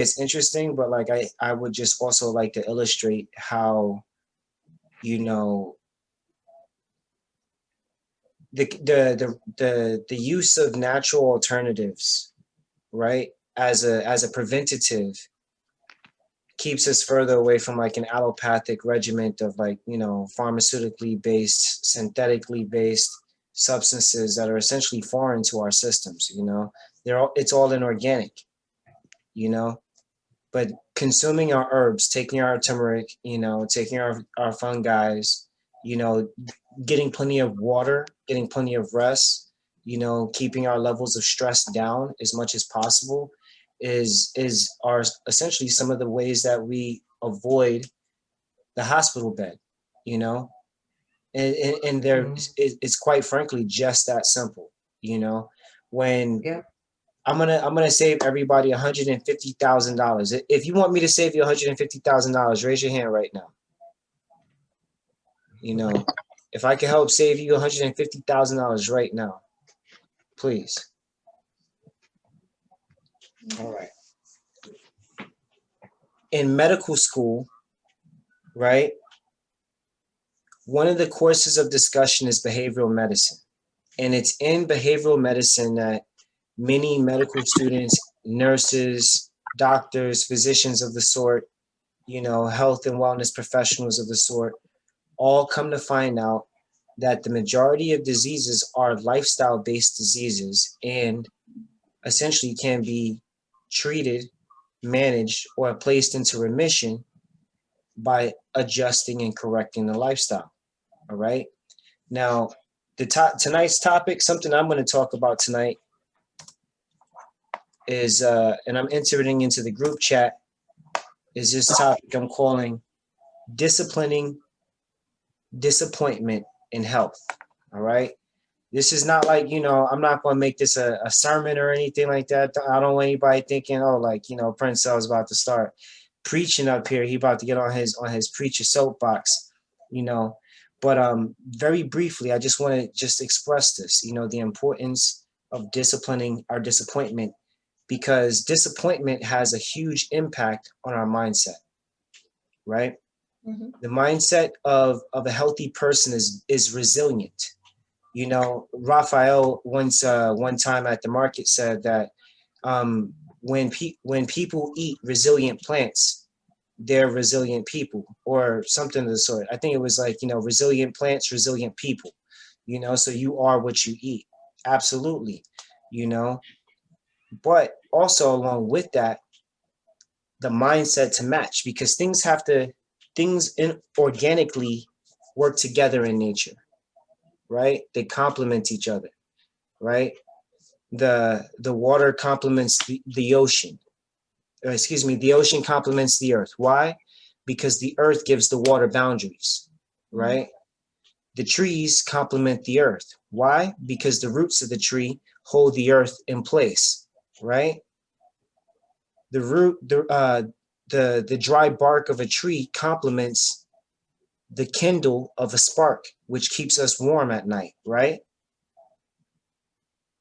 it's interesting, but like I would just also like to illustrate how, you know, the use of natural alternatives, right, as a preventative keeps us further away from like an allopathic regimen of like, you know, pharmaceutically based, synthetically based substances that are essentially foreign to our systems, you know. It's all inorganic, you know. But consuming our herbs, taking our turmeric, you know, taking our fungi, you know, getting plenty of water, getting plenty of rest, you know, keeping our levels of stress down as much as possible is are essentially some of the ways that we avoid the hospital bed, you know. And there Mm-hmm. it's quite frankly just that simple, you know. When Yeah. I'm gonna save everybody $150,000. If you want me to save you $150,000, raise your hand right now. You know, if I can help save you $150,000 right now, please. All right. In medical school, right? One of the courses of discussion is behavioral medicine, and it's in behavioral medicine that many medical students, nurses, doctors, physicians of the sort, you know, health and wellness professionals of the sort, all come to find out that the majority of diseases are lifestyle based diseases and essentially can be treated, managed, or placed into remission by adjusting and correcting the lifestyle. All right. Now, tonight's topic, something I'm going to talk about tonight is, and I'm entering into the group chat, is this topic I'm calling disciplining disappointment in health. All right. This is not like, you know, I'm not going to make this a sermon or anything like that. I don't want anybody thinking, oh, like, you know, Prince Cell's about to start preaching up here. He about to get on his preacher soapbox, you know. But very briefly, I just want to just express this, you know, the importance of disciplining our disappointment, because disappointment has a huge impact on our mindset, right? Mm-hmm. The mindset of a healthy person is resilient. You know, Raphael once one time at the market said that when people eat resilient plants, they're resilient people, or something of the sort. I think it was like, you know, resilient plants, resilient people. You know, so you are what you eat. Absolutely, you know. But also along with that, the mindset to match, because things organically work together in nature, right? They complement each other, right? The water complements the ocean. Excuse me, the ocean complements the earth. Why? Because the earth gives the water boundaries, Mm-hmm. right? The trees complement the earth. Why? Because the roots of the tree hold the earth in place, right? The root, the dry bark of a tree complements the kindle of a spark, which keeps us warm at night, right?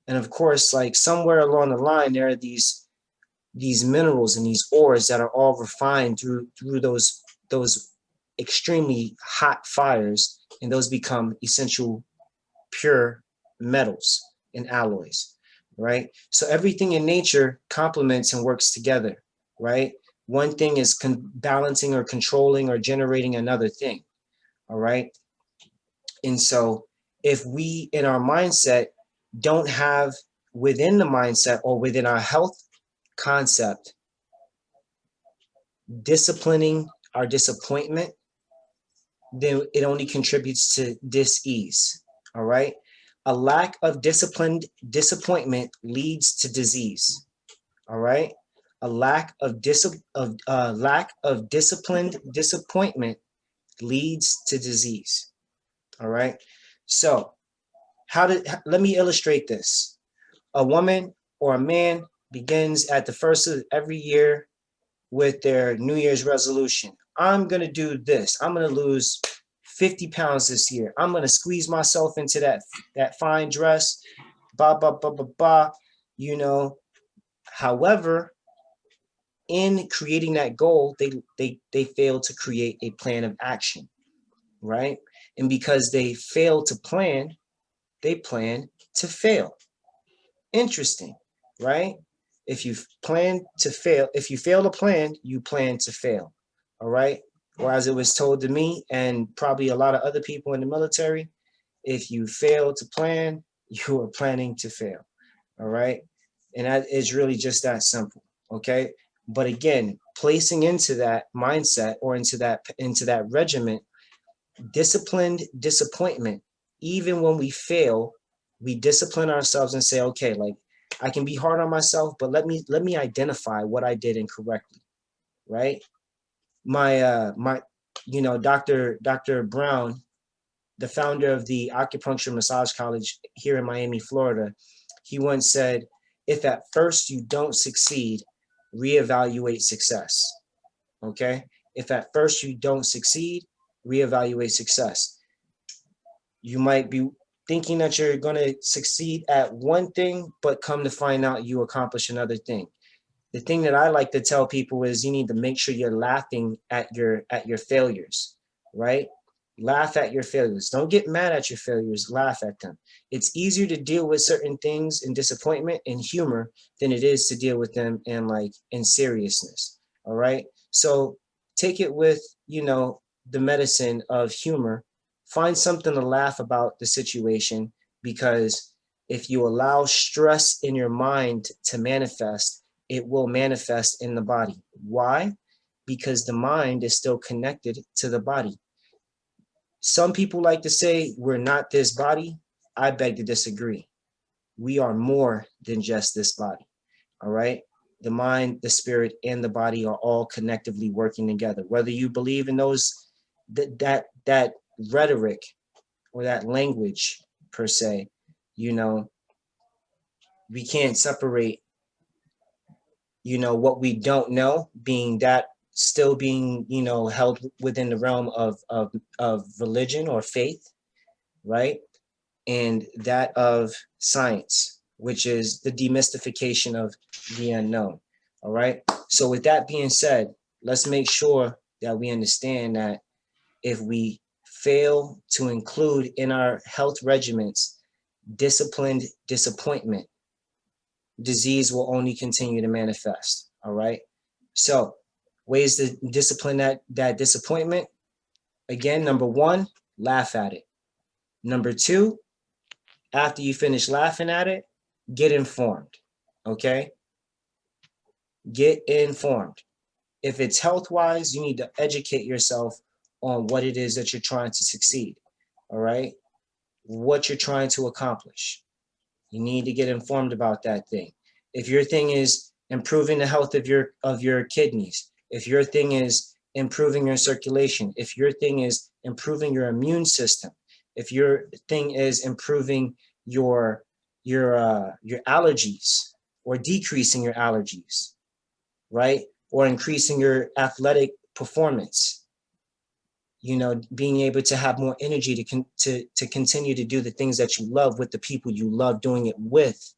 And of course, like somewhere along the line, there are these minerals and these ores that are all refined through those extremely hot fires, and those become essential pure metals and alloys, right? So everything in nature complements and works together, right? One thing is balancing or controlling or generating another thing, all right? And so if we in our mindset don't have within the mindset or within our health concept disciplining our disappointment, then it only contributes to dis-ease. All right. A lack of disciplined disappointment leads to disease. All right. A lack of disciplined disappointment leads to disease. All right. So let me illustrate this. A woman or a man begins at the first of every year with their New Year's resolution. I'm going to do this. I'm going to lose 50 pounds this year. I'm going to squeeze myself into that fine dress, blah, blah, blah, blah, blah, you know. However, in creating that goal, they fail to create a plan of action, right? And because they fail to plan, they plan to fail. Interesting, right? If you plan to fail, if you fail to plan, you plan to fail. All right. Or as it was told to me and probably a lot of other people in the military, if you fail to plan, you are planning to fail. All right. And that is really just that simple. Okay. But again, placing into that mindset or into that regiment, disciplined disappointment, even when we fail, we discipline ourselves and say, okay, like I can be hard on myself, but let me identify what I did incorrectly, right? My Dr. Brown, the founder of the acupuncture massage college here in Miami, Florida, he once said, if at first you don't succeed, reevaluate success. Okay? If at first you don't succeed, reevaluate success. You might be thinking that you're going to succeed at one thing, but come to find out you accomplish another thing. The thing that I like to tell people is you need to make sure you're laughing at your failures, right? Laugh at your failures. Don't get mad at your failures. Laugh at them. It's easier to deal with certain things in disappointment and humor than it is to deal with them in seriousness. All right. So take it with, the medicine of humor. Find something to laugh about the situation, because if you allow stress in your mind to manifest, it will manifest in the body. Why? Because the mind is still connected to the body. Some people like to say we're not this body. I beg to disagree. We are more than just this body. All right. The mind, the spirit, and the body are all connectively working together. Whether you believe in those that rhetoric or that language per se, we can't separate what we don't know, being that still being held within the realm of religion or faith, right? And that of science, which is the demystification of the unknown. All right. So with that being said, let's make sure that we understand that if we fail to include in our health regimens disciplined disappointment, disease will only continue to manifest. All right. So ways to discipline that disappointment. Again, number one, laugh at it. Number two, after you finish laughing at it, get informed. Okay. Get informed. If it's health wise, you need to educate yourself on what it is that you're trying to succeed. All right. What you're trying to accomplish. You need to get informed about that thing. If your thing is improving the health of your kidneys, if your thing is improving your circulation, if your thing is improving your immune system, if your thing is improving your allergies or decreasing your allergies, right? Or increasing your athletic performance, being able to have more energy to continue to do the things that you love with the people you love doing it with.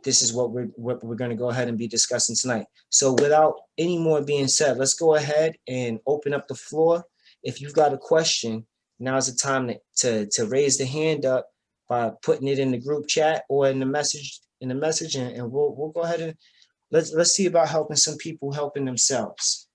This is what we're going to go ahead and be discussing tonight. So without any more being said, let's go ahead and open up the floor. If you've got a question, now's the time to raise the hand up by putting it in the group chat or in the message, and we'll go ahead and let's see about helping some people helping themselves.